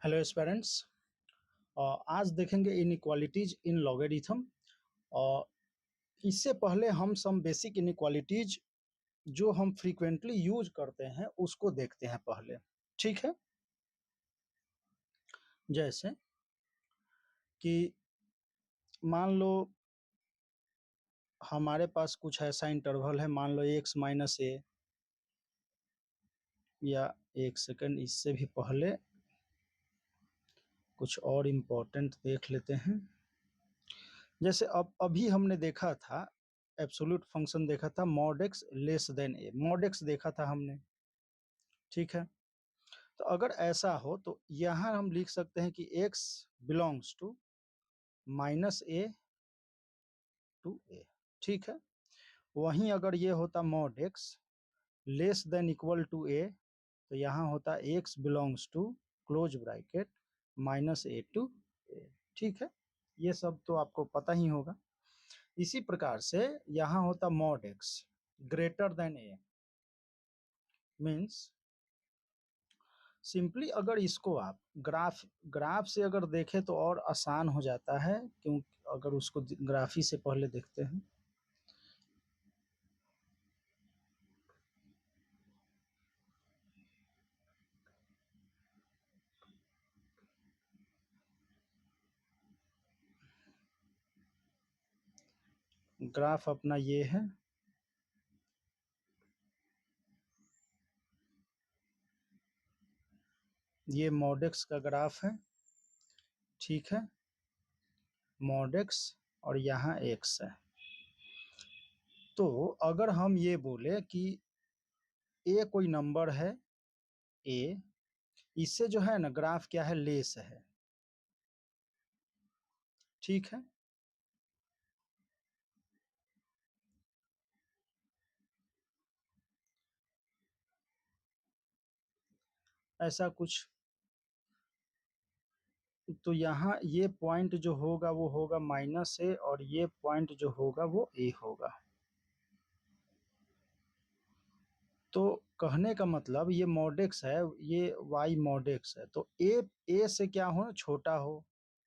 Hello aspirants. आज देखेंगे inequalities इन logarithm. और इससे पहले हम सम बेसिक इनइक्वालिटीज जो हम फ्रीक्वेंटली यूज करते हैं उसको देखते हैं पहले। ठीक है, जैसे कि मान लो हमारे पास कुछ ऐसा इंटरवल है, मान लो x माइनस ए, या एक सेकंड इससे भी पहले कुछ और इम्पोर्टेंट देख लेते हैं। जैसे अब अभी हमने देखा था एब्सोल्यूट फंक्शन देखा था मॉड एक्स लेस देन ए, मॉड एक्स देखा था हमने। ठीक है, तो अगर ऐसा हो तो यहाँ हम लिख सकते हैं कि x belongs to minus A to A. ठीक है, वहीं अगर ये होता mod X less than equal to A, तो यहाँ होता x belongs to close bracket minus A to A. ठीक है, ये सब तो आपको पता ही होगा। इसी प्रकार से यहाँ होता मॉड एक्स ग्रेटर देन ए, मीन्स सिंपली अगर इसको आप ग्राफ से अगर देखें तो और आसान हो जाता है, क्योंकि अगर उसको ग्राफी से पहले देखते हैं। ग्राफ अपना ये है, ये मॉड एक्स का ग्राफ है। ठीक है, मॉड एक्स और यहाँ एक्स है। तो अगर हम ये बोले कि ए कोई नंबर है ए, इससे जो है ना ग्राफ क्या है, लेस है। ठीक है, ऐसा कुछ। तो यहाँ ये पॉइंट जो होगा वो होगा माइनस ए, और ये पॉइंट जो होगा वो ए होगा। तो कहने का मतलब ये मॉडेक्स है, ये वाई मॉडेक्स है, तो ए से क्या हो, छोटा हो,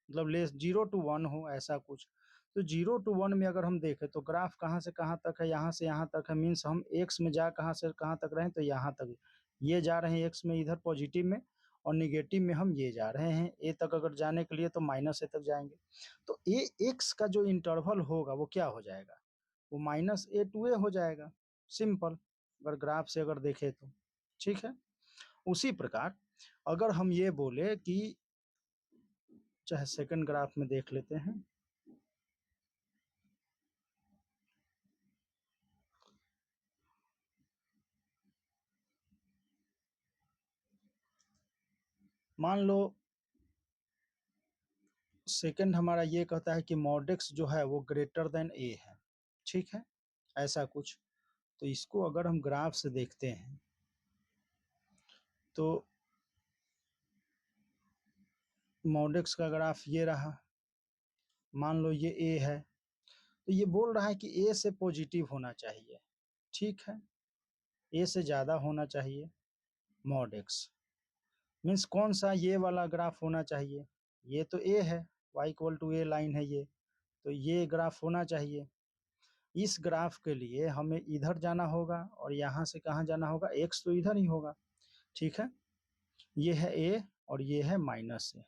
मतलब लेस 0 to 1 हो, ऐसा कुछ। तो 0 to 1 में अगर हम देखें तो ग्राफ कहाँ से कहाँ तक है, यहाँ से यहाँ तक है। मीन्स हम एक्स में जा कहाँ से कहाँ तक रहे हैं, तो यहाँ तक ये जा रहे हैं एक्स में, इधर पॉजिटिव में, और निगेटिव में हम ये जा रहे हैं ए तक। अगर जाने के लिए तो माइनस ए तक जाएंगे। तो ए एक्स का जो इंटरवल होगा वो क्या हो जाएगा, वो माइनस ए टू ए हो जाएगा, सिंपल, अगर ग्राफ से अगर देखें तो। ठीक है, उसी प्रकार अगर हम ये बोले कि, चाहे सेकंड ग्राफ में देख लेते हैं। मान लो सेकंड हमारा ये कहता है कि मॉड एक्स जो है वो ग्रेटर देन ए है। ठीक है, ऐसा कुछ। तो इसको अगर हम ग्राफ से देखते हैं तो मॉड एक्स का ग्राफ ये रहा। मान लो ये ए है, तो ये बोल रहा है कि ए से पॉजिटिव होना चाहिए। ठीक है, ए से ज़्यादा होना चाहिए मॉड एक्स। मीन्स कौन सा, ये वाला ग्राफ होना चाहिए। ये तो ए है, y equal to a line है ये, तो ये ग्राफ होना चाहिए। इस ग्राफ के लिए हमें इधर जाना होगा, और यहाँ से कहाँ जाना होगा, x तो इधर ही होगा। ठीक है, ये है a और ये है माइनस ए।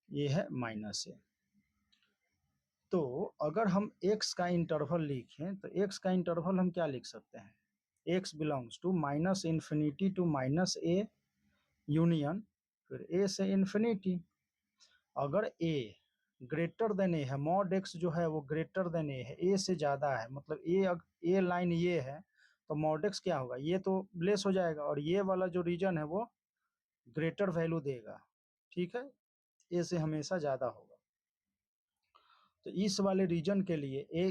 ये है माइनस ए। तो अगर हम x का इंटरवल लिखें तो x का इंटरवल हम क्या लिख सकते हैं, x belongs to minus infinity to minus a union फिर a से इन्फिनिटी। अगर a ग्रेटर देन ए है, मॉड एक्स जो है वो ग्रेटर देन ए है, ए से ज्यादा है, मतलब ए लाइन ये है, तो मॉड एक्स क्या होगा, ये तो लेस हो जाएगा, और ये वाला जो रीजन है वो ग्रेटर वैल्यू देगा। ठीक है, ए से हमेशा ज्यादा होगा। तो इस वाले रीजन के लिए ए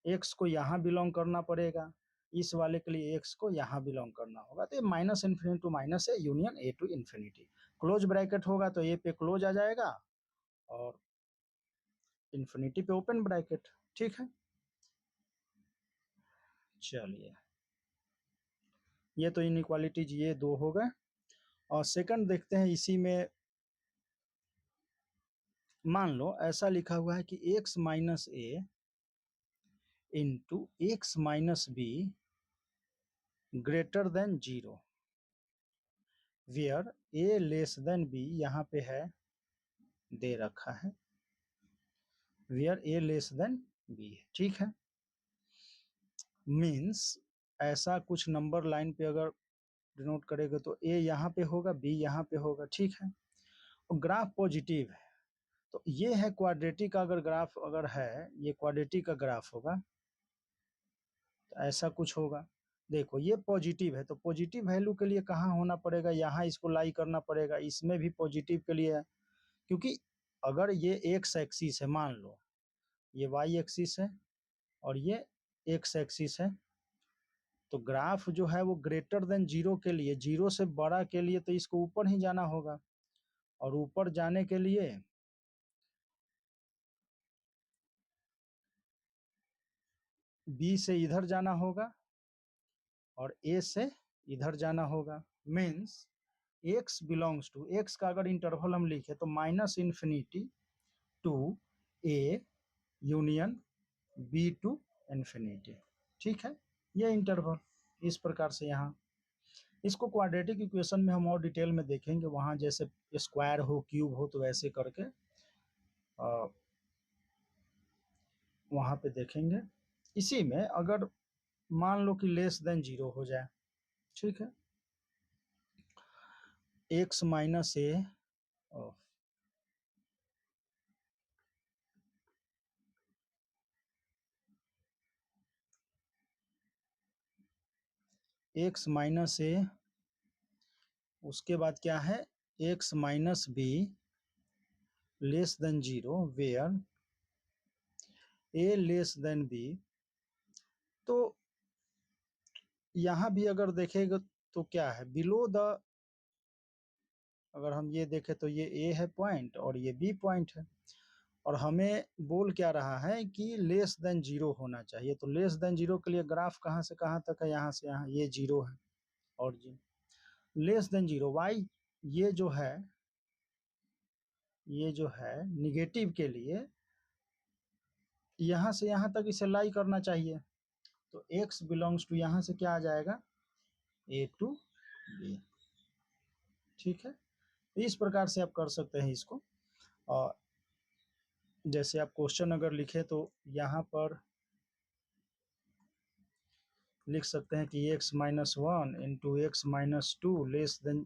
एक्स को यहाँ बिलोंग करना पड़ेगा, इस वाले के लिए एक्स को यहाँ बिलोंग करना होगा। तो ये minus infinity to minus a union a to infinity, close bracket होगा तो ए पे क्लोज आ जाएगा, और इन्फिनिटी पे ओपन ब्रैकेट। ठीक है, चलिए, ये तो इनइक्वालिटीज ये दो हो गए। और सेकंड देखते हैं, इसी में मान लो ऐसा लिखा हुआ है कि x minus a into x minus b greater than 0, where a less than b, यहाँ पे है दे रखा है where a less than b है, ठीक है। मीन्स ऐसा कुछ नंबर लाइन पे अगर डिनोट करेगा तो ए यहाँ पे होगा, बी यहाँ पे होगा, ठीक है। और ग्राफ पॉजिटिव है, तो ये है क्वाड्रेटिक का अगर ग्राफ अगर है, ये क्वाड्रेटिक का ग्राफ होगा तो ऐसा कुछ होगा। देखो ये पॉजिटिव है, तो पॉजिटिव वैल्यू के लिए कहाँ होना पड़ेगा, यहाँ इसको लाई करना पड़ेगा, इसमें भी पॉजिटिव के लिए है, क्योंकि अगर ये एक्स एक्सिस है, मान लो ये वाई एक्सिस है और ये एक्स एक्सिस है, तो ग्राफ जो है वो ग्रेटर देन 0 के लिए, 0 से बड़ा के लिए तो इसको ऊपर ही जाना होगा, और ऊपर जाने के लिए बी से इधर जाना होगा और ए से इधर जाना होगा। Means x belongs to, x का अगर इंटरवल हम लिखे तो minus infinity to a union b to infinity, ठीक है। ये इंटरवल इस प्रकार से, यहाँ इसको क्वाड्रेटिक इक्वेशन में हम और डिटेल में देखेंगे, वहाँ जैसे स्क्वायर हो क्यूब हो तो वैसे करके वहाँ पे देखेंगे। इसी में अगर मान लो कि लेस देन 0 हो जाए, ठीक है, x minus a x minus a, उसके बाद क्या है x minus b less than 0, where a less than b. तो यहाँ भी अगर देखेगा तो क्या है, बिलो द, अगर हम ये देखें तो ये ए है पॉइंट और ये बी पॉइंट है, और हमें बोल क्या रहा है कि लेस देन 0 होना चाहिए, तो लेस देन 0 के लिए ग्राफ कहाँ से कहाँ तक है, यहाँ से यहाँ, ये 0 है और जी लेस देन 0 वाई, ये जो है ये जो है निगेटिव के लिए यहाँ से यहाँ तक इसे लाई करना चाहिए, तो x बिलोंग्स टू यहाँ से क्या आ जाएगा ए टू बी, ठीक है। तो इस प्रकार से आप कर सकते हैं इसको। और जैसे आप क्वेश्चन अगर लिखे तो यहाँ पर लिख सकते हैं कि x minus one into x minus two less than,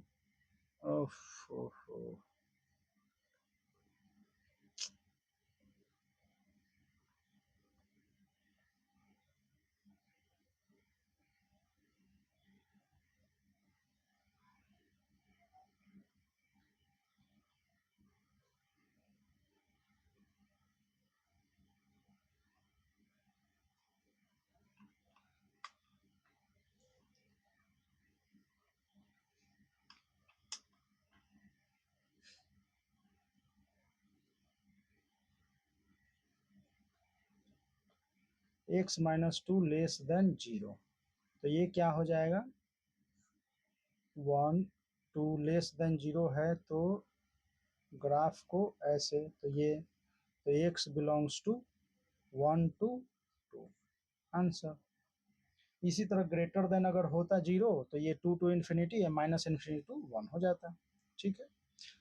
x minus two less than 0, तो ये क्या हो जाएगा 1 2 लेस देन 0 है, तो ग्राफ को ऐसे, तो ये तो x belongs to 1 to 2, answer. इसी तरह ग्रेटर देन अगर होता 0 तो ये 2 टू इन्फिनिटी है, माइनस इन्फिनिटी टू 1 हो जाता, ठीक है।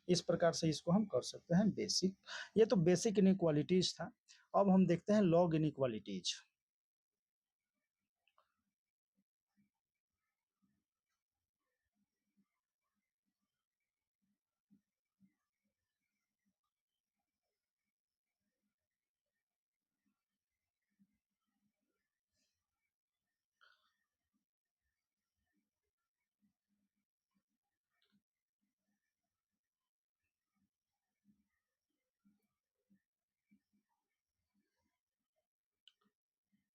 इस प्रकार से इसको हम कर सकते हैं बेसिक। ये तो बेसिक इनइक्वालिटीज था। अब हम देखते हैं लॉग इनइक्वालिटीज।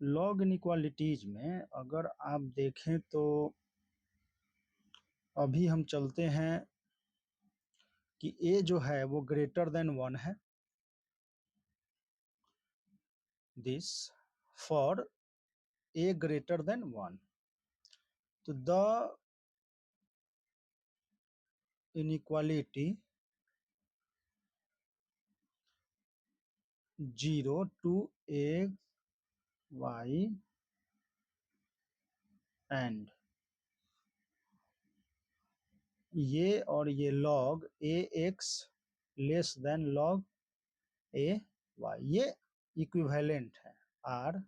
लॉग इनइक्वालिटीज में अगर आप देखें तो अभी हम चलते हैं कि a जो है वो ग्रेटर देन 1 है, this for a greater than 1, तो the inequality 0 to a y and ये और ये log a x less then log a y, ये इक्विवेलेंट है। आर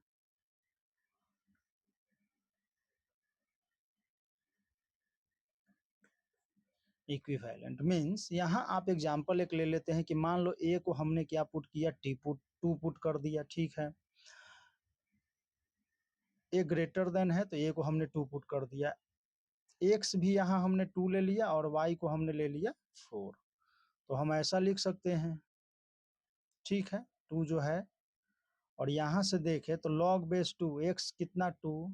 इक्विवेलेंट मीन्स यहाँ आप एग्जांपल एक ले लेते हैं कि मान लो a को हमने क्या पुट किया, टू पुट कर दिया, ठीक है। a ग्रेटर देन है तो a को हमने 2 पुट कर दिया, x भी यहाँ हमने 2 ले लिया और y को हमने ले लिया 4, तो हम ऐसा लिख सकते हैं, ठीक है। 2 जो है और यहाँ से देखें तो log बेस 2, x कितना 2,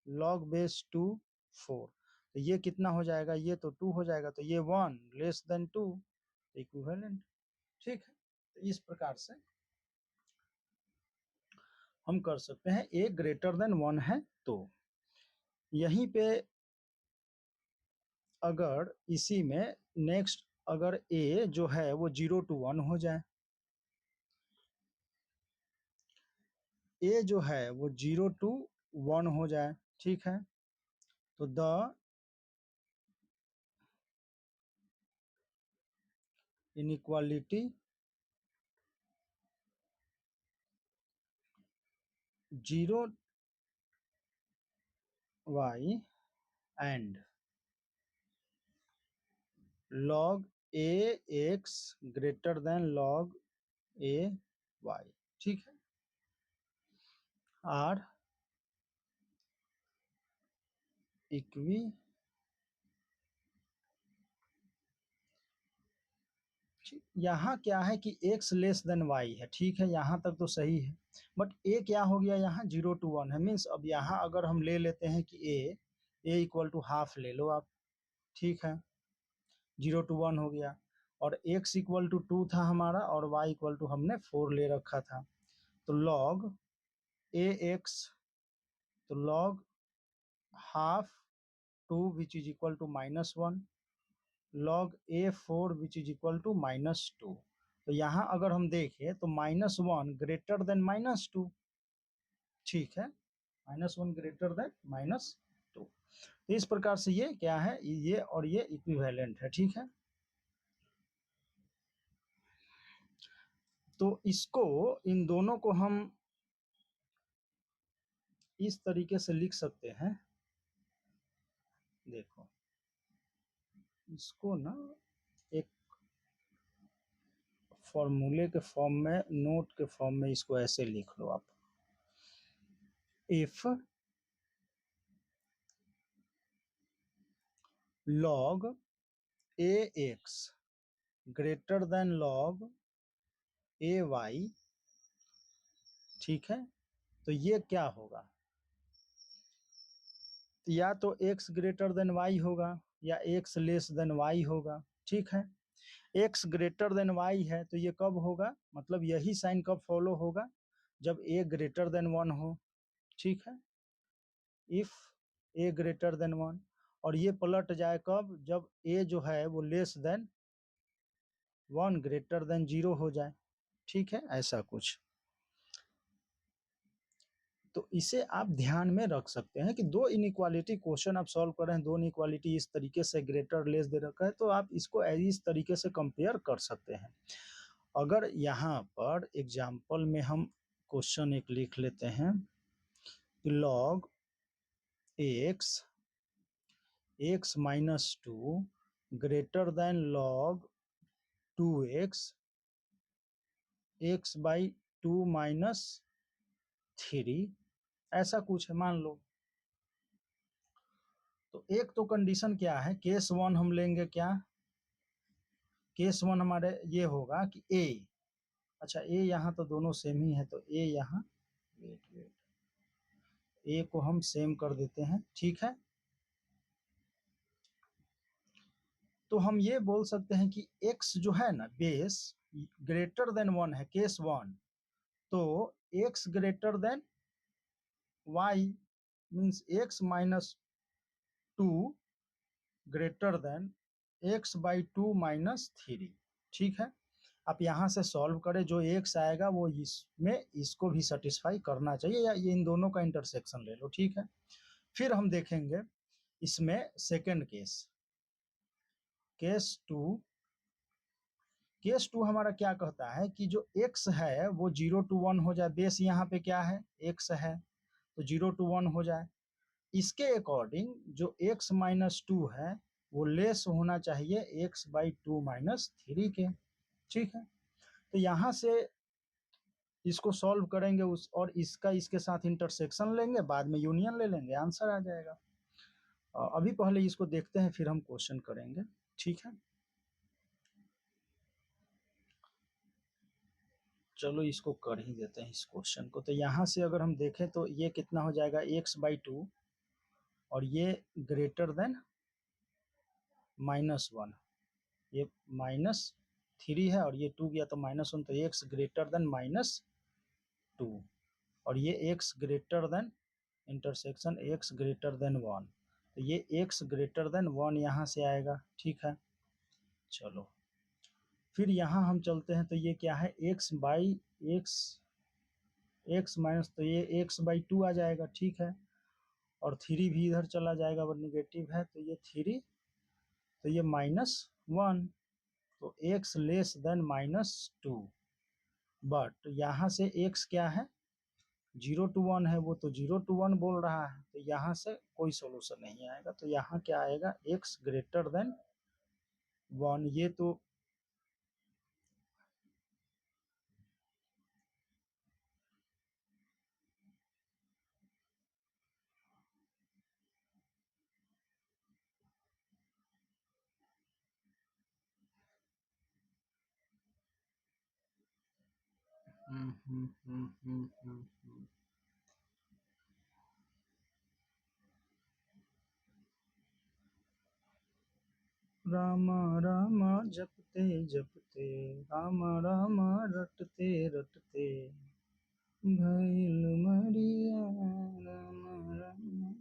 log बेस 2 4, तो ये कितना हो जाएगा, ये तो 2 हो जाएगा, तो ये 1 लेस देन 2, इक्विवेलेंट, ठीक है। तो इस प्रकार से हम कर सकते हैं, a ग्रेटर देन 1 है तो। यहीं पे अगर इसी में नेक्स्ट अगर a जो है वो 0 to 1 हो जाए, a जो है वो 0 to 1 हो जाए, ठीक है, तो the inequality 0 y and log a x greater then log a y, ठीक है, आर इक्वी यहाँ क्या है कि x लेस देन y है, ठीक है, यहाँ तक तो सही है, बट a क्या हो गया यहाँ 0 to 1 है, मीन्स अब यहाँ अगर हम ले लेते हैं कि a इक्वल टू हाफ ले लो आप, ठीक है, 0 to 1 हो गया, और x इक्वल टू 2 था हमारा और y इक्वल टू हमने 4 ले रखा था, तो log ax, तो log half 2 which is equal to -1, log a4 which is equal to -2, तो यहाँ अगर हम देखें तो -1 ग्रेटर देन -2, ठीक है, -1 ग्रेटर देन -2, तो इस प्रकार से ये क्या है, ये और ये इक्विवेलेंट है, ठीक है। तो इसको, इन दोनों को हम इस तरीके से लिख सकते हैं, देखो इसको ना एक फॉर्मूले के फॉर्म में, नोट के फॉर्म में इसको ऐसे लिख लो आप, if log ax greater than log ay, ठीक है, तो ये क्या होगा, या तो x ग्रेटर देन y होगा या x लेस देन y होगा, ठीक है। x ग्रेटर देन y है तो ये कब होगा, मतलब यही साइन कब फॉलो होगा, जब a ग्रेटर देन 1 हो, ठीक है, इफ a ग्रेटर देन 1, और ये पलट जाए कब, जब a जो है वो लेस देन 1 ग्रेटर देन 0 हो जाए, ठीक है, ऐसा कुछ। तो इसे आप ध्यान में रख सकते हैं कि दो इनइक्वालिटी क्वेश्चन आप सॉल्व कर रहे हैं, दो इनइक्वालिटी इस तरीके से ग्रेटर लेस दे रखा है, तो आप इसको इस तरीके से कंपेयर कर सकते हैं। अगर यहाँ पर एग्जाम्पल में हम क्वेश्चन एक लिख लेते हैं, log x -2 greater than log 2x x/2 -3, ऐसा कुछ है मान लो। तो एक तो कंडीशन क्या है, केस 1 हम लेंगे, क्या केस 1 हमारे ये होगा कि a, अच्छा a यहाँ तो दोनों सेम ही है, तो a यहाँ, वेट a को हम सेम कर देते हैं, ठीक है। तो हम ये बोल सकते हैं कि x जो है ना बेस ग्रेटर देन 1 है, केस 1, तो x greater then y means x minus two greater than x by two minus three. ठीक है, आप यहाँ से सॉल्व करें, जो x आएगा वो इसमें इसको भी सेटिस्फाई करना चाहिए, या ये इन दोनों का इंटरसेक्शन ले लो। ठीक है, फिर हम देखेंगे इसमें second case, case two. Case two हमारा क्या कहता है कि जो x है वो 0 to 1 हो जाए। बेस यहाँ पे क्या है, x है, तो 0 to 1 हो जाए। इसके अकॉर्डिंग जो x माइनस टू है वो लेस होना चाहिए x by two minus three के। ठीक है, तो यहाँ से इसको सॉल्व करेंगे उस, और इसका इसके साथ इंटरसेक्शन लेंगे, बाद में यूनियन ले लेंगे, आंसर आ जाएगा। अभी पहले इसको देखते हैं, फिर हम क्वेश्चन करेंगे। ठीक है, चलो इसको कर ही देते हैं इस क्वेश्चन को। तो यहाँ से अगर हम देखें तो ये कितना हो जाएगा, x बाई टू, और ये ग्रेटर देन माइनस वन, ये माइनस थ्री है और ये टू गया तो माइनस वन, तो x greater then minus two, और ये x greater then intersection x greater then one, तो ये x ग्रेटर देन वन यहाँ से आएगा। ठीक है, चलो फिर यहाँ हम चलते हैं, तो ये क्या है, x बाई x माइनस, तो ये x बाई टू आ जाएगा। ठीक है, और थ्री भी इधर चला जाएगा, वो निगेटिव है, तो ये थ्री, तो ये माइनस वन, तो x less then minus two. But यहाँ से x क्या है, 0 to 1 है, वो तो 0 to 1 बोल रहा है, तो यहाँ से कोई सोल्यूशन नहीं आएगा। तो यहाँ क्या आएगा, x ग्रेटर देन वन, ये तो राम राम जपते जपते, राम राम रटते रटते, भइल मरिया राम राम।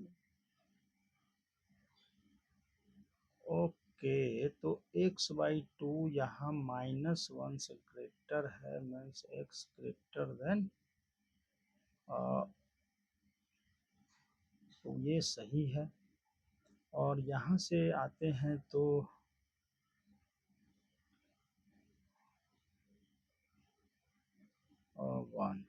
ओके, तो x बाई टू यहाँ माइनस वन से ग्रेटर है, मीन्स x ग्रेटर देन, तो ये सही है। और यहाँ से आते हैं तो वन,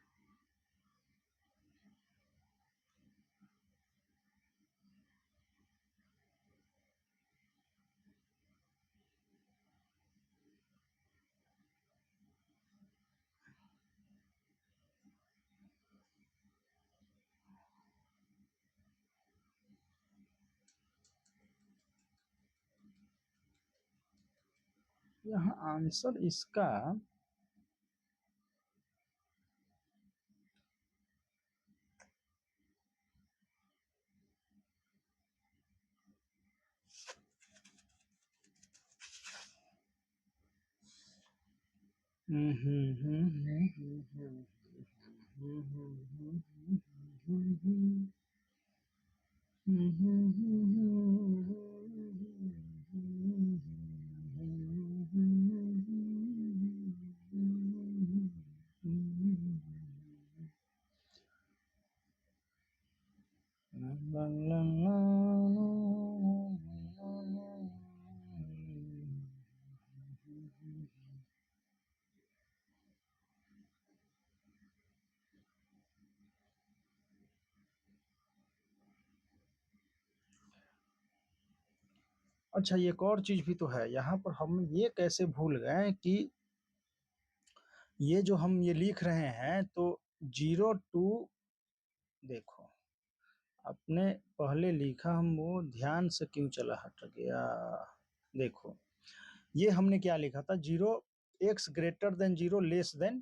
यहाँ आंसर इसका अच्छा, एक और चीज भी तो है यहाँ पर, हम ये कैसे भूल गए कि ये जो हम ये लिख रहे हैं, तो 0 टू, देखो आपने पहले लिखा, हम वो ध्यान से क्यों चला हट गया। देखो ये हमने क्या लिखा था, 0 x greater than 0 less than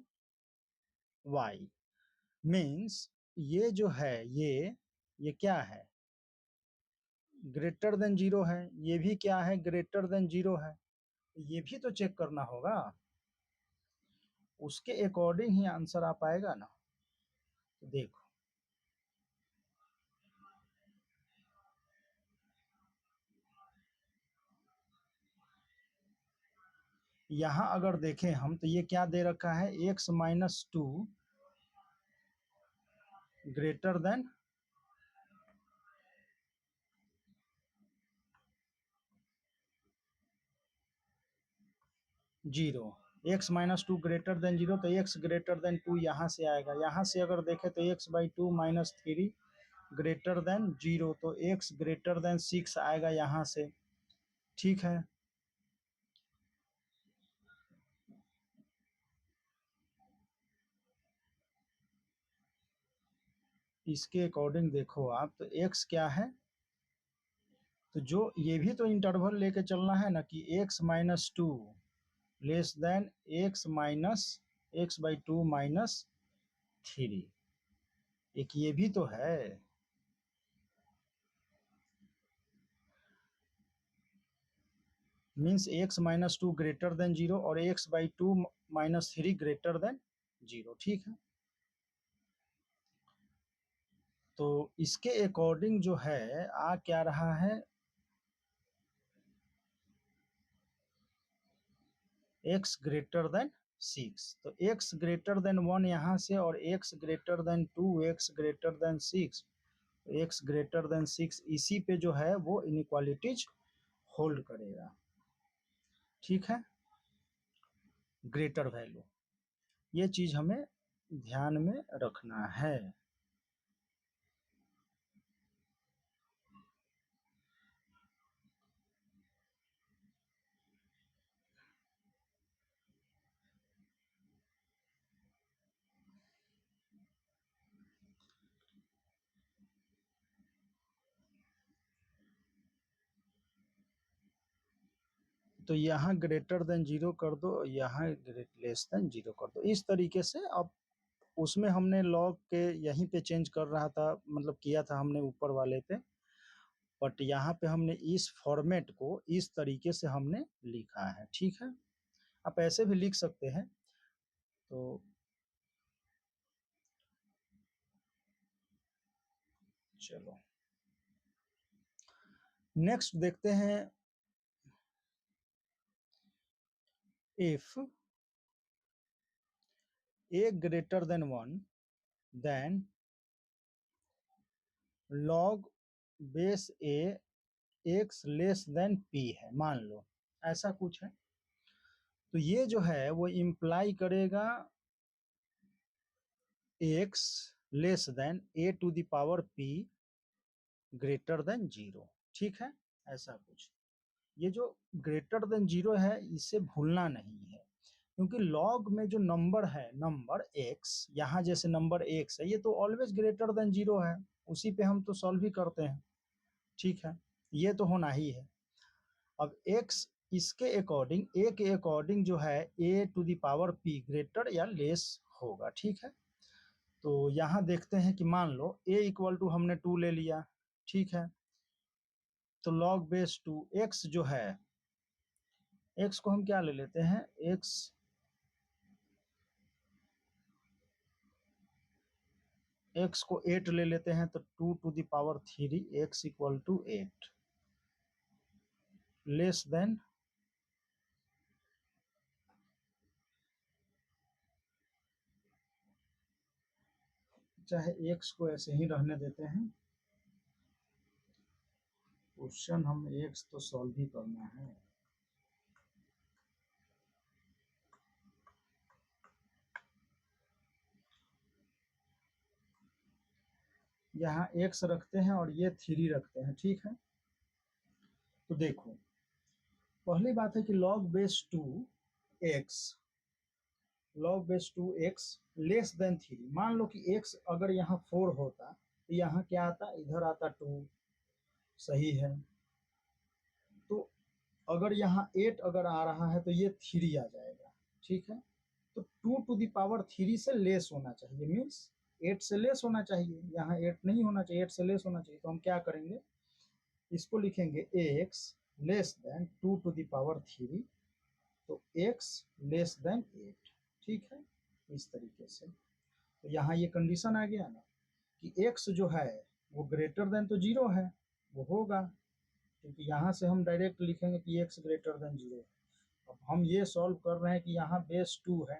y, means ये जो है ये क्या है, ग्रेटर देन 0 है, ये भी क्या है, ग्रेटर देन 0 है, ये भी तो चेक करना होगा, उसके अकॉर्डिंग ही आंसर आ पाएगा ना। तो देखो यहाँ अगर देखें हम तो ये क्या दे रखा है, x minus 2 greater than 0, x minus 2 greater than 0, तो x ग्रेटर देन 2 यहाँ से आएगा। यहाँ से अगर देखें तो x by 2 minus 3 greater than 0, तो x ग्रेटर देन 6 आएगा यहाँ से। ठीक है, इसके अकॉर्डिंग देखो आप, तो x क्या है, तो जो ये भी तो इंटरवल लेके चलना है ना कि x minus 2 less than x minus x by 2 minus 3, एक ये भी तो है। Means x minus 2 greater than 0 और x by 2 minus 3 greater than 0। ठीक है, तो इसके अकॉर्डिंग जो है आ क्या रहा है, x ग्रेटर देन 6, तो x ग्रेटर देन 1 यहाँ से और x greater than 2, x greater then 6, x greater then 6, इसी पे जो है वो इनइक्वालिटीज होल्ड करेगा। ठीक है, ग्रेटर वैल्यू, ये चीज हमें ध्यान में रखना है। तो यहाँ ग्रेटर देन 0 कर दो, यहाँ लेस देन 0 कर दो, इस तरीके से। अब उसमें हमने लॉग के यहीं पे चेंज कर रहा था, मतलब किया था हमने ऊपर वाले पे, बट यहाँ पे हमने इस फॉर्मेट को इस तरीके से हमने लिखा है। ठीक है, आप ऐसे भी लिख सकते हैं। तो चलो नेक्स्ट देखते हैं, if a greater than 1 then log base a x less than p है, मान लो ऐसा कुछ है। तो ये जो है वो इम्प्लाई करेगा x less than a to the power p greater than 0। ठीक है, ऐसा कुछ। ये जो ग्रेटर देन 0 है इसे भूलना नहीं है, क्योंकि लॉग में जो नंबर है, नंबर x, यहाँ जैसे नंबर x है, ये तो ऑलवेज ग्रेटर देन 0 है, उसी पे हम तो सॉल्व ही करते हैं। ठीक है, ये तो होना ही है। अब x इसके अकॉर्डिंग, a के अकॉर्डिंग जो है a to the power p greater या लेस होगा। ठीक है, तो यहाँ देखते हैं कि मान लो a इक्वल टू हमने 2 ले लिया। ठीक है, तो log बेस 2 x जो है, x को हम क्या ले लेते हैं, x को 8 ले लेते हैं, तो 2 to the power 3 x equal to 8 less than चाहे x को ऐसे ही रहने देते हैं, क्वेश्चन हम x तो सॉल्व ही करना है। यहाँ x रखते हैं और ये 3 रखते हैं। ठीक है, तो देखो पहली बात है कि log base 2 x, log base 2 x less then 3, मान लो कि x अगर यहाँ 4 होता तो यहाँ क्या आता, इधर आता 2, सही है। तो अगर यहाँ 8 अगर आ रहा है तो ये 3 आ जाएगा। ठीक है, तो 2 टू द पावर 3 से लेस होना चाहिए, मीन्स 8 से लेस होना चाहिए, यहाँ 8 नहीं होना चाहिए, 8 से लेस होना चाहिए। तो हम क्या करेंगे, इसको लिखेंगे x less than 2 to the power 3, तो x लेस देन 8। ठीक है, इस तरीके से। तो यहाँ ये कंडीशन आ गया ना कि x जो है वो ग्रेटर देन तो 0 है, वो होगा, क्योंकि यहाँ से हम डायरेक्ट लिखेंगे कि x ग्रेटर देन 0। अब हम ये सॉल्व कर रहे हैं कि यहाँ बेस 2 है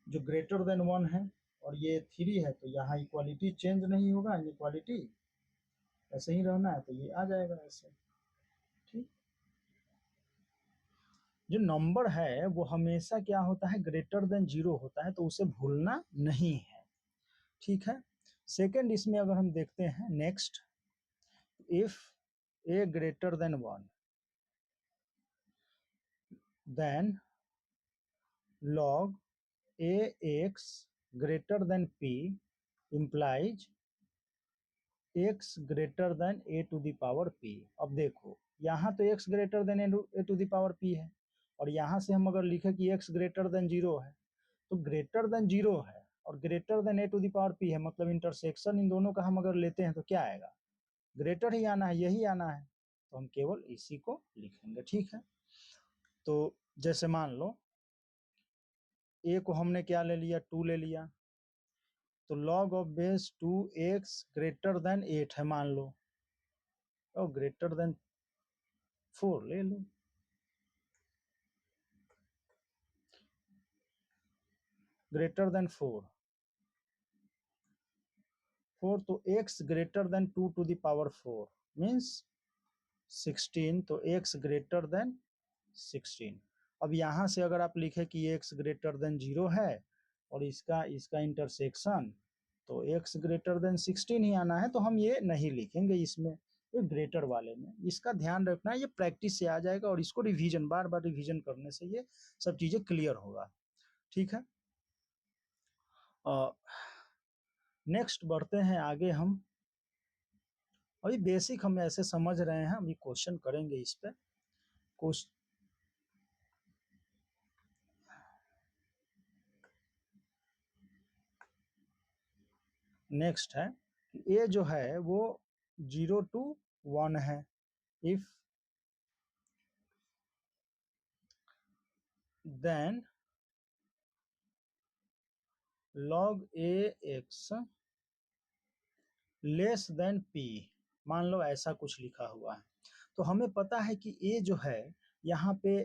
जो ग्रेटर देन 1 है और ये 3 है, तो यहाँ इक्वालिटी चेंज नहीं होगा, इनइक्वालिटी ऐसे ही रहना है, तो ये आ जाएगा ऐसे। ठीक, जो नंबर है वो हमेशा क्या होता है, ग्रेटर देन 0 होता है, तो उसे भूलना नहीं है। ठीक है, सेकंड इसमें अगर हम देखते हैं next, if a greater than 1 then log ax greater than p implies x greater than a to the power p। अब देखो यहाँ तो x greater than a to the power p है, और यहाँ से हम अगर लिखे कि x greater than 0 है, तो ग्रेटर देन 0 है और greater than a to the power p है, मतलब इंटरसेक्शन इन दोनों का हम अगर लेते हैं तो क्या आएगा, ग्रेटर ही आना है, यही आना है, तो हम केवल इसी को लिखेंगे। ठीक है, तो जैसे मान लो a को हमने क्या ले लिया, 2 ले लिया, तो log of base 2x greater than 8 है मान लो, और ग्रेटर देन 4 ले लो, ग्रेटर देन 4 तो x greater than 2 to the power 4 means 16, तो x ग्रेटर देन 16। अब यहाँ से अगर आप लिखे कि x ग्रेटर देन 0 है और इसका इसका इंटरसेक्शन, तो x ग्रेटर देन 16 ही आना है, तो हम ये नहीं लिखेंगे इसमें, तो ग्रेटर वाले में। इसका ध्यान रखना है, ये प्रैक्टिस से आ जाएगा और इसको रिवीजन बार बार रिवीजन करने से ये सब चीजें क्लियर होगा। ठीक है, नेक्स्ट बढ़ते हैं आगे हम। अभी बेसिक हम ऐसे समझ रहे हैं, अभी क्वेश्चन करेंगे इस पे। नेक्स्ट है ए जो है वो 0 to 1 है, if then log ax less than p, मान लो ऐसा कुछ लिखा हुआ है, तो हमें पता है कि a जो है यहाँ पे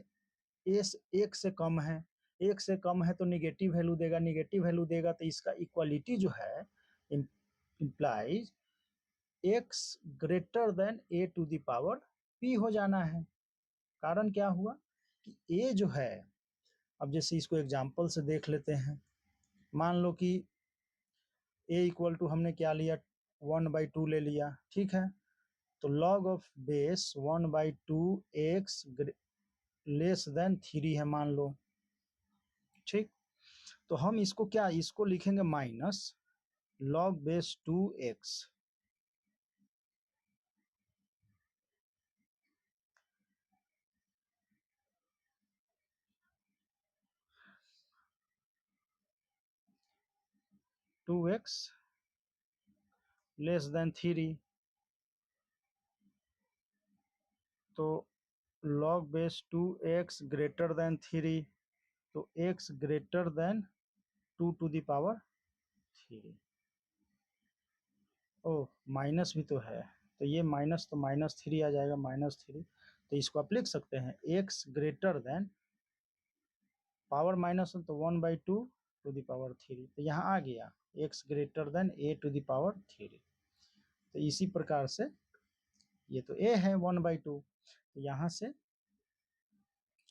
a 1 से कम है, 1 से कम है तो निगेटिव वैल्यू देगा, निगेटिव वैल्यू देगा तो इसका इक्वालिटी जो है implies x greater than a to the power p हो जाना है। कारण क्या हुआ कि a जो है, अब जैसे इसको एग्जाम्पल से देख लेते हैं, मान लो कि a इक्वल टू हमने क्या लिया, 1/2 ले लिया। ठीक है, तो log of base 1/2 x less then 3 है मान लो। ठीक, तो हम इसको क्या, इसको लिखेंगे minus log base 2x, less than 3, तो log base 2x greater than 3, तो x greater than 2 to the power 3। ओह, माइनस भी तो है, तो ये माइनस तो -3 आ जाएगा, -3, तो इसको आप लिख सकते हैं x greater then, power minus तो 1/2 टू द पावर 3, तो यहाँ आ गया x greater than a to the power 3। तो इसी प्रकार से ये तो a है 1/2, तो यहाँ से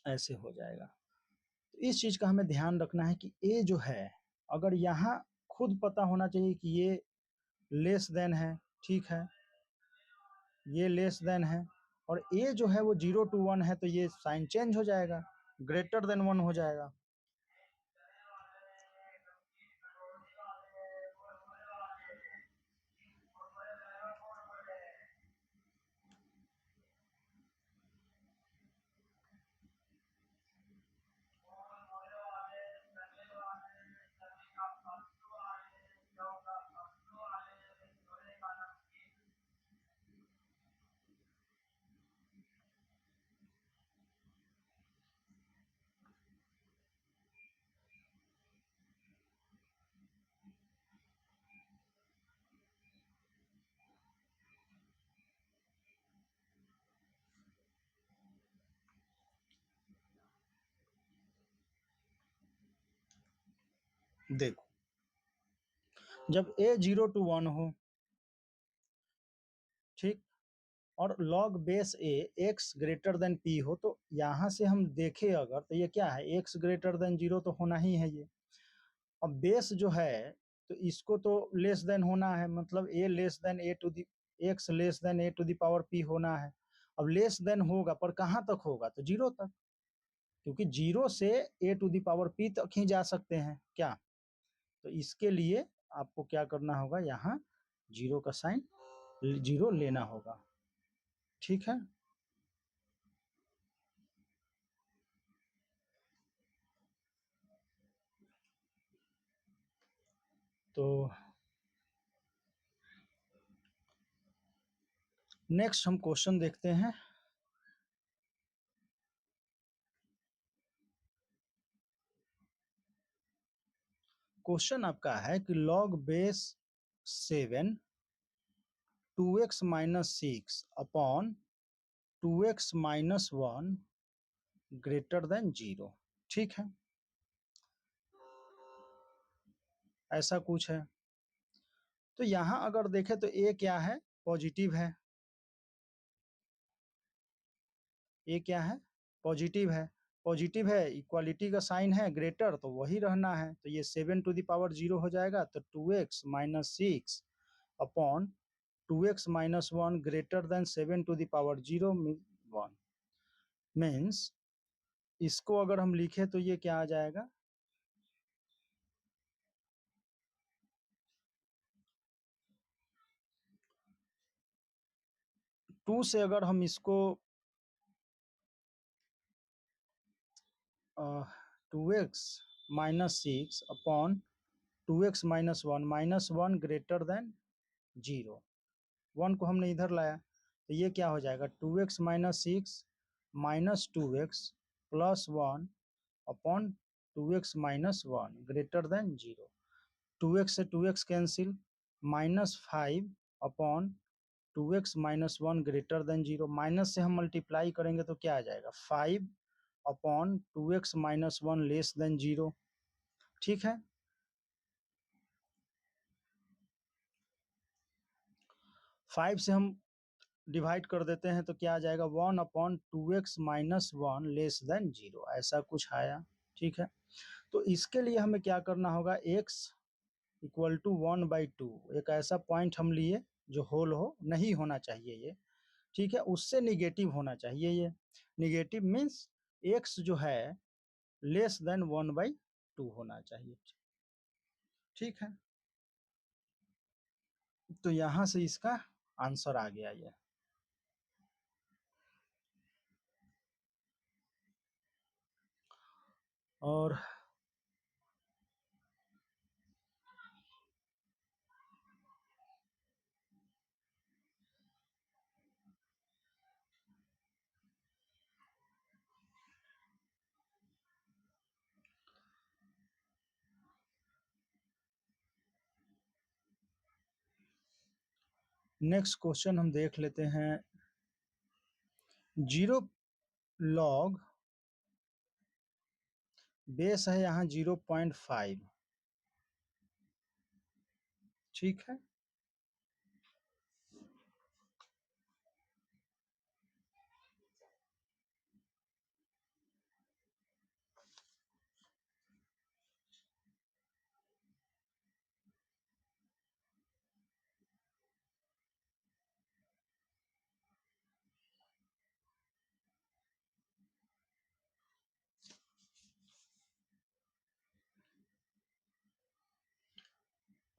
ऐसे हो जाएगा। तो इस चीज का हमें ध्यान रखना है कि a जो है, अगर यहाँ खुद पता होना चाहिए कि ये लेस देन है, ठीक है, ये लेस देन है, और a जो है वो 0 to 1 है, तो ये साइन चेंज हो जाएगा, ग्रेटर देन 1 हो जाएगा। देखो, जब a 0 to 1 हो, ठीक, और log base a x greater then p हो, तो यहां से हम देखें अगर, तो ये क्या है, x ग्रेटर देन 0 तो होना ही है ये। अब बेस जो है तो इसको तो लेस देन होना है, मतलब a less than a to the x less than a to the power p होना है। अब लेस देन होगा पर कहां तक होगा, तो 0 तक, क्योंकि 0 से a to the power p तक ही जा सकते हैं क्या। तो इसके लिए आपको क्या करना होगा, यहाँ 0 का साइन 0 लेना होगा, ठीक है। तो नेक्स्ट हम क्वेश्चन देखते हैं। क्वेश्चन आपका है कि log base 7 2x minus 6 upon 2x minus 1 greater than 0, ठीक है, ऐसा कुछ है। तो यहां अगर देखें तो a क्या है, पॉजिटिव है, a क्या है, पॉजिटिव है, पॉजिटिव है, इक्वालिटी का साइन है, ग्रेटर तो वही रहना है, तो ये 7 टू द पावर 0 हो जाएगा, तो 2x minus 6 upon 2x minus 1 greater than 7 to the power 0 1 means, इसको अगर हम लिखे तो ये क्या आ जाएगा, 2 से अगर हम इसको 2x minus 6 upon 2x minus 1 -1 greater than 0, 1 को हमने इधर लाया, तो ये क्या हो जाएगा, 2x minus 6 minus 2x plus 1 upon 2x minus 1 greater than 0, 2x से 2x cancel, -5 upon 2x minus 1 greater than 0, minus से हम मल्टीप्लाई करेंगे तो क्या आ जाएगा, 5 upon 2x minus 1 less than 0, ठीक है। 5 से हम डिवाइड कर देते हैं तो क्या आ जाएगा, 1 upon 2x minus 1 less than 0, ऐसा कुछ आया, ठीक है। तो इसके लिए हमें क्या करना होगा, x इक्वल टू 1/2, एक ऐसा पॉइंट हम लिए जो होल हो, नहीं होना चाहिए ये, ठीक है, उससे निगेटिव होना चाहिए ये, निगेटिव मीन्स x जो है लेस देन 1/2 होना चाहिए, ठीक है। तो यहां से इसका आंसर आ गया ये। और नेक्स्ट क्वेश्चन हम देख लेते हैं, 0 लॉग बेस है यहाँ 0.5, ठीक है।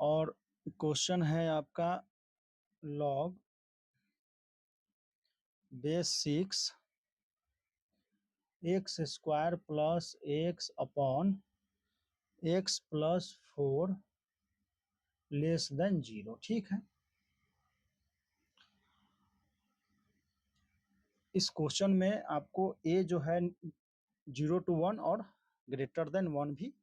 और क्वेश्चन है आपका, log base 6 x square plus x upon x plus 4 less than 0, ठीक है। इस क्वेश्चन में आपको ए जो है 0 to 1 और ग्रेटर देन 1 भी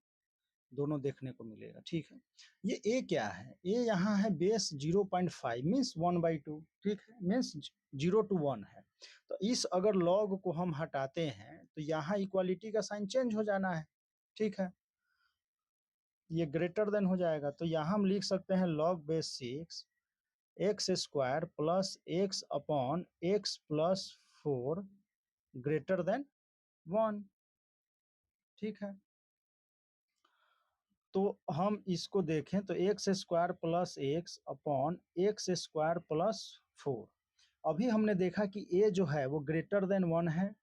दोनों देखने को मिलेगा, ठीक है। ये ए क्या है, ए यहाँ है बेस 0.5 मीन्स 1/2, ठीक है, मीन्स 0 to 1 है। तो इस अगर लॉग को हम हटाते हैं तो यहाँ इक्वालिटी का साइन चेंज हो जाना है, ठीक है। ये ग्रेटर देन हो जाएगा, तो यहाँ हम लिख सकते हैं log base 6 x square plus x upon x plus 4 greater than 1। ठीक है, तो हम इसको देखें तो x square plus x upon x square plus 4। अभी हमने देखा कि ए जो है वो ग्रेटर देन 1 है,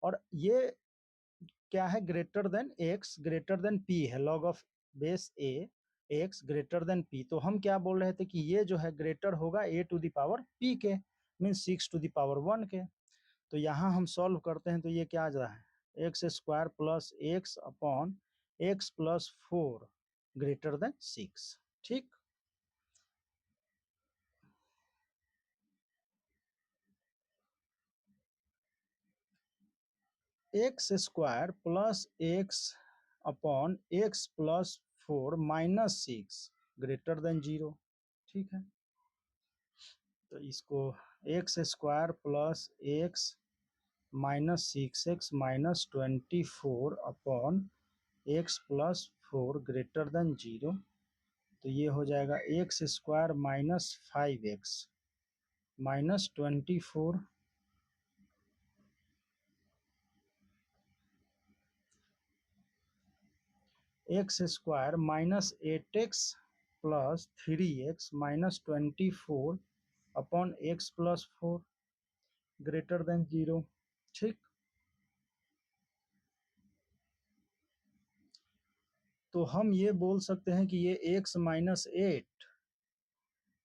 और ये क्या है, greater than X greater than P है, log of base A X greater than P. तो हम क्या बोल रहे थे कि ये जो है ग्रेटर होगा ए टू द पावर पी के, मीन 6 टू द पावर 1 के। तो यहाँ हम सॉल्व करते हैं तो ये क्या आ रहा है, x square plus x upon x plus 4 greater then 6। ठीक, x square plus x upon x plus 4 minus 6 greater than 0। ठीक है, तो इसको x square plus x minus 6x minus 24 upon x plus 4 greater than 0। तो ये हो जाएगा x square minus 5x minus 24 x square minus 8x plus 3x minus 24 upon x plus 4 greater than 0। ठीक, तो हम ये बोल सकते हैं कि ये x minus 8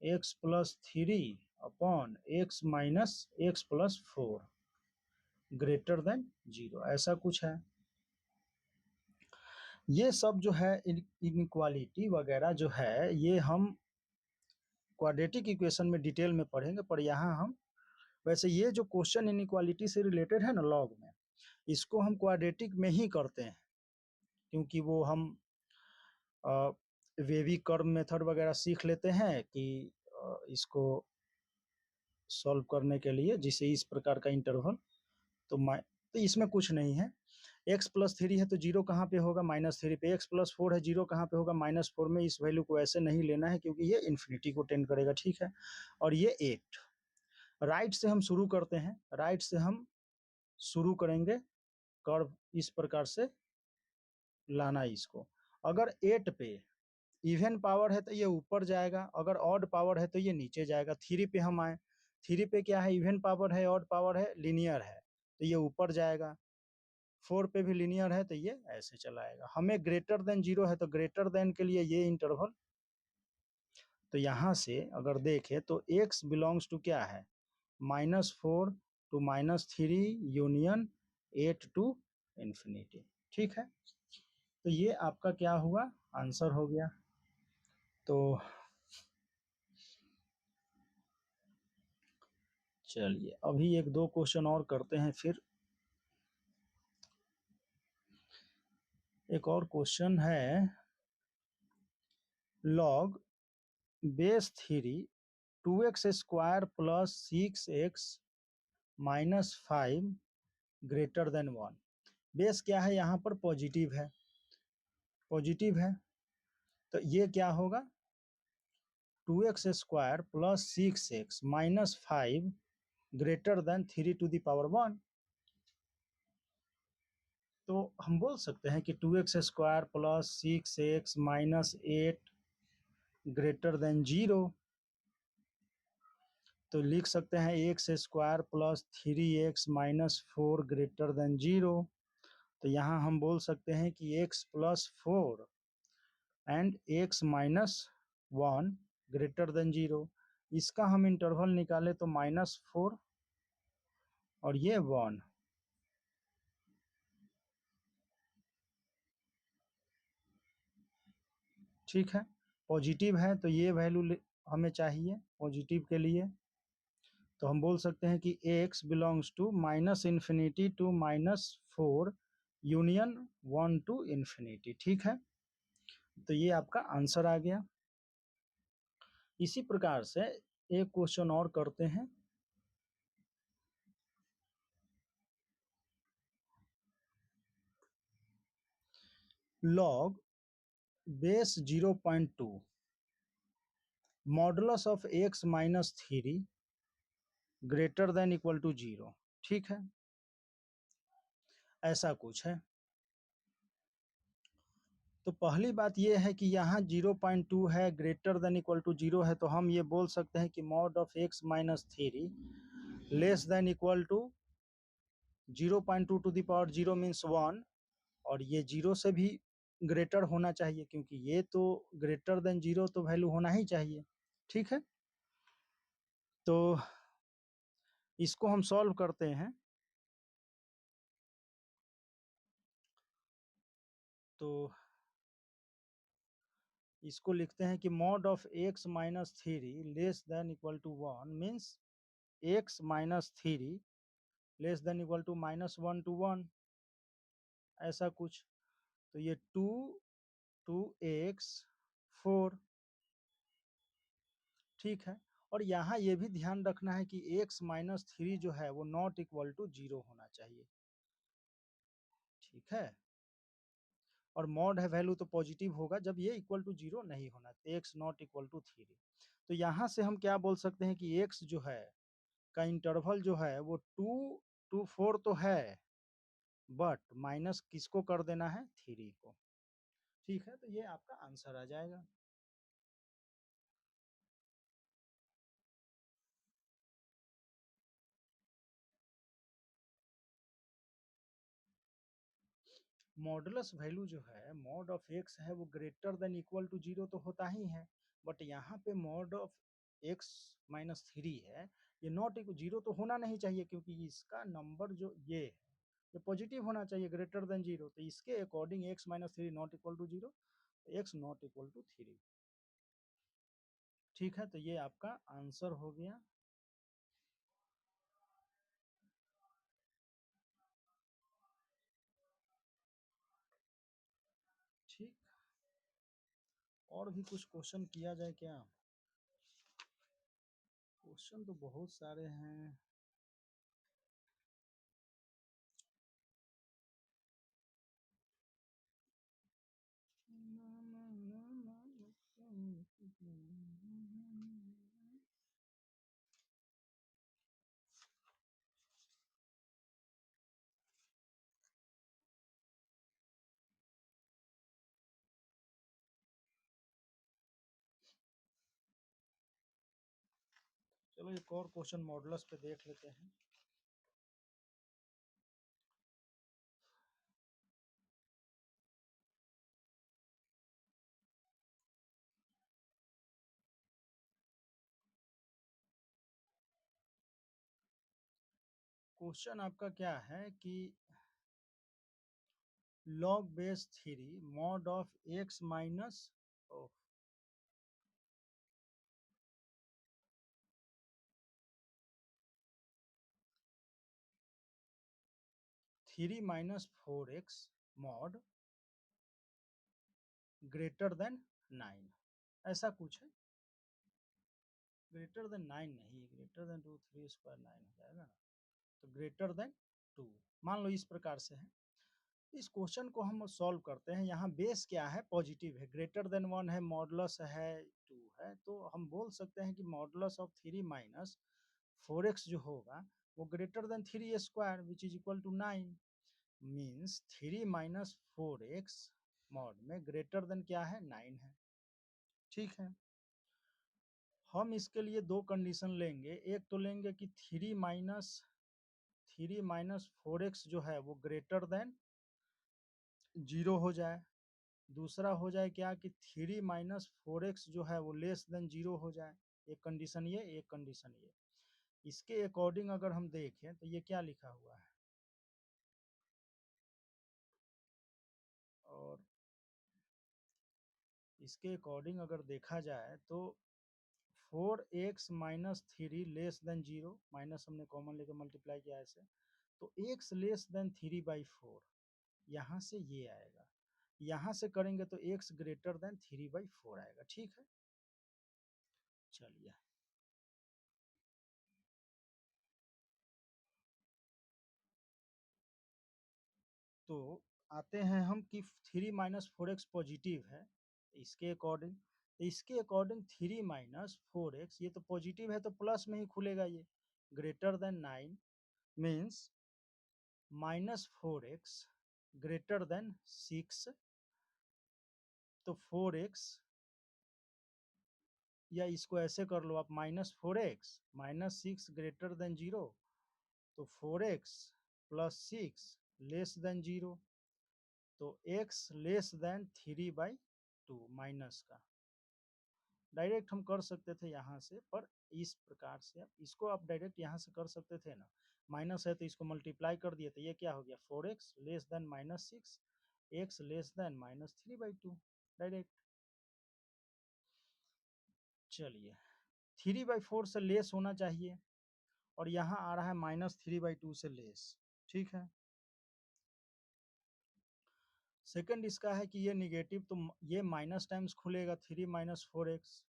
x plus 3 upon x minus x plus 4 greater than 0, ऐसा कुछ है। ये सब जो है इनइक्वालिटी वगैरह जो है ये हम क्वाड्रेटिक इक्वेशन में डिटेल में पढ़ेंगे, पर यहाँ हम वैसे ये जो क्वेश्चन इनइक्वालिटी से रिलेटेड है ना लॉग में, इसको हम क्वाड्रेटिक में ही करते हैं, क्योंकि वो हम वेवी कर्व मेथड वगैरह सीख लेते हैं कि इसको सॉल्व करने के लिए, जिसे इस प्रकार का इंटरवल तो इसमें कुछ नहीं है। x प्लस 3 है तो 0 कहाँ पे होगा, -3 पे। x प्लस 4 है, 0 कहाँ पे होगा, -4 में। इस वैल्यू को ऐसे नहीं लेना है क्योंकि ये इन्फिनिटी को टेंड करेगा। ठीक है, और ये 8 राइट से हम शुरू करते हैं, राइट से हम शुरू करेंगे कर्व इस प्रकार से लाना इसको। अगर 8 पे इवन पावर है तो ये ऊपर जाएगा, अगर ऑड पावर है तो ये नीचे जाएगा। 3 पे हम आए, 3 पे क्या है, इवन पावर है, ऑड पावर है, लीनियर है, तो ये ऊपर जाएगा। 4 पे भी लीनियर है तो ये ऐसे चला आएगा। हमें ग्रेटर देन 0 है तो ग्रेटर देन के लिए ये इंटरवल, तो यहाँ से अगर देखें तो x बिलोंग्स टू क्या है, -4 टू -3 यूनियन 8 टू इंफिनिटी। ठीक है, तो ये आपका क्या हुआ, आंसर हो गया। तो चलिए अभी एक दो क्वेश्चन और करते हैं, फिर एक और क्वेश्चन है, log base 3 2x square plus 6x minus 5 greater than 1। Base क्या है, यहाँ पर पॉजिटिव है, पॉजिटिव है, तो ये क्या होगा, 2x square plus 6x minus 5 greater than 3 to the power 1। तो हम बोल सकते हैं कि 2x square plus 6x minus 8 greater than 0। तो लिख सकते हैं x square plus 3x minus 4 greater than 0। तो यहाँ हम बोल सकते हैं कि x plus 4 and x minus 1 greater than 0। इसका हम इंटरवल निकाले तो -4 और ये 1। ठीक है, पॉजिटिव है तो ये वैल्यू हमें चाहिए पॉजिटिव के लिए। तो हम बोल सकते हैं कि x बिलोंग्स टू -इन्फिनिटी टू -4 यूनियन 1 टू इन्फिनिटी। ठीक है, तो ये आपका आंसर आ गया। इसी प्रकार से एक क्वेश्चन और करते हैं, log base 0.2 modulus of x minus 3 greater than equal to 0, ठीक है, ऐसा कुछ है। तो पहली बात यह है कि यहाँ 0.2 है, ग्रेटर देन इक्वल टू 0 है, तो हम ये बोल सकते हैं कि mod of x minus 3 less than equal to 0.2 to the power 0 means 1, और ये 0 से भी ग्रेटर होना चाहिए, क्योंकि ये तो ग्रेटर देन 0 तो वैल्यू होना ही चाहिए, ठीक है। तो इसको हम सॉल्व करते हैं। तो इसको लिखते हैं कि mod of x minus 3 less than equal to 1 means x minus 3 less than equal to -1 to 1, ऐसा कुछ। तो ये 2x 4, ठीक है। और यहाँ ये भी ध्यान रखना है कि x माइनस 3 जो है वो नॉट इक्वल टू 0 होना चाहिए, ठीक है। और मॉड है वैल्यू तो पॉजिटिव होगा जब ये इक्वल टू 0 नहीं होना, तो x नॉट इक्वल टू 3। तो यहाँ से हम क्या बोल सकते हैं कि x जो है का इंटरवल जो है वो 2 to 4 तो है, बट माइनस किसको कर देना है, 3 को, ठीक है। तो ये आपका आंसर आ जाएगा। मॉडुलस वैल्यू जो है मॉड ऑफ x है वो ग्रेटर देन इक्वल टू 0 तो होता ही है, बट यहाँ पे मॉड ऑफ x माइनस 3 है, ये नॉट इक्वल 0 तो होना नहीं चाहिए, क्योंकि इसका नंबर जो ये है ये पॉजिटिव होना चाहिए, ग्रेटर देन 0। तो इसके according x minus 3 not equal to 0, x not equal to 3, ठीक है। तो ये आपका आंसर हो गया। ठीक, और भी कुछ क्वेश्चन किया जाए क्या? क्वेश्चन तो बहुत सारे हैं। चलो एक और क्वेश्चन मॉडुलस पे देख लेते हैं। क्वेश्चन आपका क्या है कि log base 3 mod of x minus 3 minus 4x mod greater than 9, ऐसा कुछ है। ग्रेटर देन 9 नहीं, ग्रेटर देन 2 3 स्क्वायर 9 हो जाएगा ना, तो ग्रेटर देन 2 मान लो इस प्रकार से है। इस क्वेश्चन को हम सॉल्व करते हैं। यहाँ बेस क्या है, पॉजिटिव है, ग्रेटर देन 1 है, मॉडुलस है 2 है, तो हम बोल सकते हैं कि मॉडुलस ऑफ 3 माइनस 4x जो होगा वो greater than 3 square which is equal to 9, means 3 minus 4x mod में ग्रेटर देन क्या है, 9 है, ठीक है। हम इसके लिए दो कंडीशन लेंगे, एक तो लेंगे कि 3 माइनस 4x जो है वो ग्रेटर देन 0 हो जाए, दूसरा हो जाए क्या कि 3 माइनस 4x जो है वो लेस देन 0 हो जाए। एक कंडीशन ये, एक कंडीशन ये। इसके अकॉर्डिंग अगर हम देखें तो ये क्या लिखा हुआ है, और इसके अकॉर्डिंग अगर देखा जाए तो 4x minus 3 less than 0, minus हमने कॉमन लेकर मल्टीप्लाई किया ऐसे, तो x लेस देन 3/4, यहाँ से ये आएगा, यहाँ से करेंगे तो x ग्रेटर देन 3/4 आएगा, ठीक है। चलिए, तो आते हैं हम कि 3 माइनस 4x पॉजिटिव है, इसके अकॉर्डिंग, तो इसके अकॉर्डिंग 3 माइनस 4x, ये तो पॉजिटिव है तो प्लस में ही खुलेगा ये, greater than 9 means minus 4x greater than 6, तो 4x, या इसको ऐसे कर लो आप, minus 4x minus 6 greater than 0, तो 4x प्लस 6 लेस देन 0, तो x लेस देन 3/2 माइनस का। डायरेक्ट हम कर सकते थे यहाँ से, पर इस प्रकार से इसको आप डायरेक्ट यहाँ से कर सकते थे ना, माइनस है तो इसको मल्टीप्लाई कर दिए तो ये क्या हो गया 4x less than minus 6, x less then minus 3/2 direct. चलिए 3/4 से लेस होना चाहिए और यहाँ आ रहा है -3/2 से लेस, ठीक है। सेकंड इसका है कि ये निगेटिव, तो ये माइनस टाइम्स खुलेगा, 3 माइनस 4x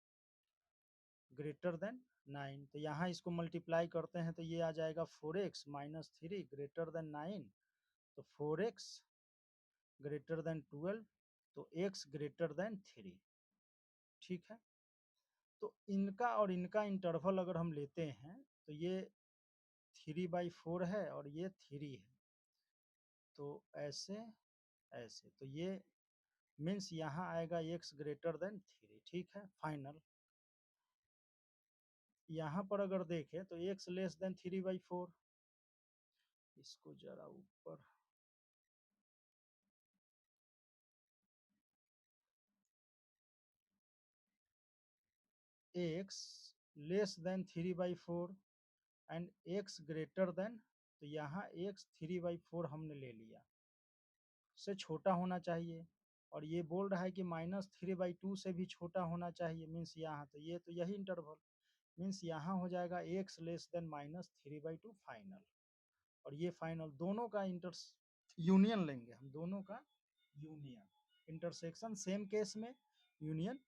ग्रेटर देन 9, तो यहाँ इसको मल्टीप्लाई करते हैं तो ये आ जाएगा 4x माइनस 3 ग्रेटर देन 9, तो 4x ग्रेटर देन 12, तो x ग्रेटर देन 3, ठीक है। तो इनका और इनका इंटरवल अगर हम लेते हैं तो ये 3/4 है और ये 3 है, तो ऐसे ऐसे, तो ये मीन्स यहाँ आएगा x ग्रेटर देन 3, ठीक है फाइनल। यहाँ पर अगर देखें तो x लेस देन 3/4, इसको जरा ऊपर, x less then 3/4 and x greater then, तो यहाँ x 3/4 हमने ले लिया, से छोटा होना चाहिए, और ये बोल रहा है कि -3/2 से भी छोटा होना चाहिए, मीन्स यहाँ, तो ये तो यही इंटरवल मीन्स यहाँ हो जाएगा x लेस देन -3/2 फाइनल, और ये फाइनल दोनों का यूनियन लेंगे हम, दोनों का यूनियन, इंटरसेक्शन सेम केस में यूनियन,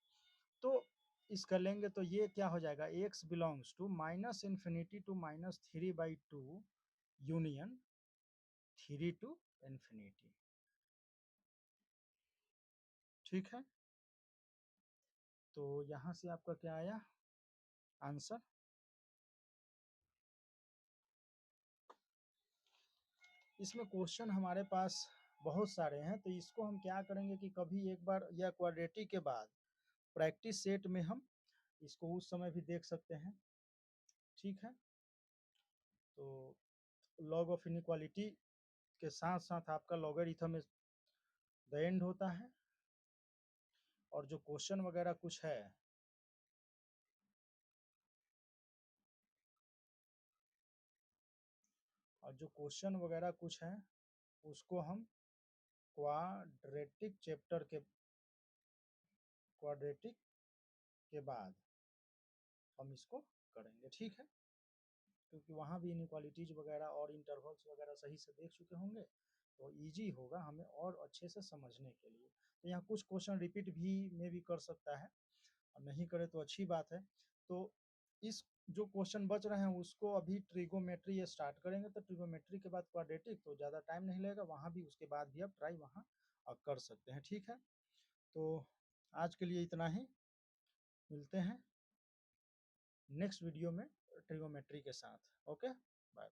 तो इसका लेंगे तो ये क्या हो जाएगा, x belongs to -∞ to -3/2 union 3 to infinity, ठीक है। तो यहाँ से आपका क्या आया आंसर। इसमें क्वेश्चन हमारे पास बहुत सारे हैं, तो इसको हम क्या करेंगे कि कभी एक बार या क्वाड्रेटिक के बाद प्रैक्टिस सेट में हम इसको उस समय भी देख सकते हैं, ठीक है। तो लॉग ऑफ इनइक्वालिटी के साथ साथ आपका लॉगरिथम द एंड होता है, और जो क्वेश्चन वगैरह कुछ है उसको हम क्वाड्रेटिक के बाद हम इसको करेंगे, ठीक है, क्योंकि वहाँ भी इनइक्वालिटीज वगैरह और इंटरवल्स वगैरह सही से देख चुके होंगे, तो इजी होगा हमें और अच्छे से समझने के लिए। तो यहाँ कुछ क्वेश्चन रिपीट भी कर सकता है, और नहीं करे तो अच्छी बात है। तो इस जो क्वेश्चन बच रहे हैं उसको अभी ट्रिगोमेट्री स्टार्ट करेंगे, तो ट्रिगोमेट्री के बाद क्वाड्रेटिक, तो ज़्यादा टाइम नहीं लगेगा, वहाँ भी उसके बाद भी आप ट्राई वहाँ कर सकते हैं, ठीक है। तो आज के लिए इतना ही, मिलते हैं नेक्स्ट वीडियो में ट्रिगोमेट्री के साथ, ओके।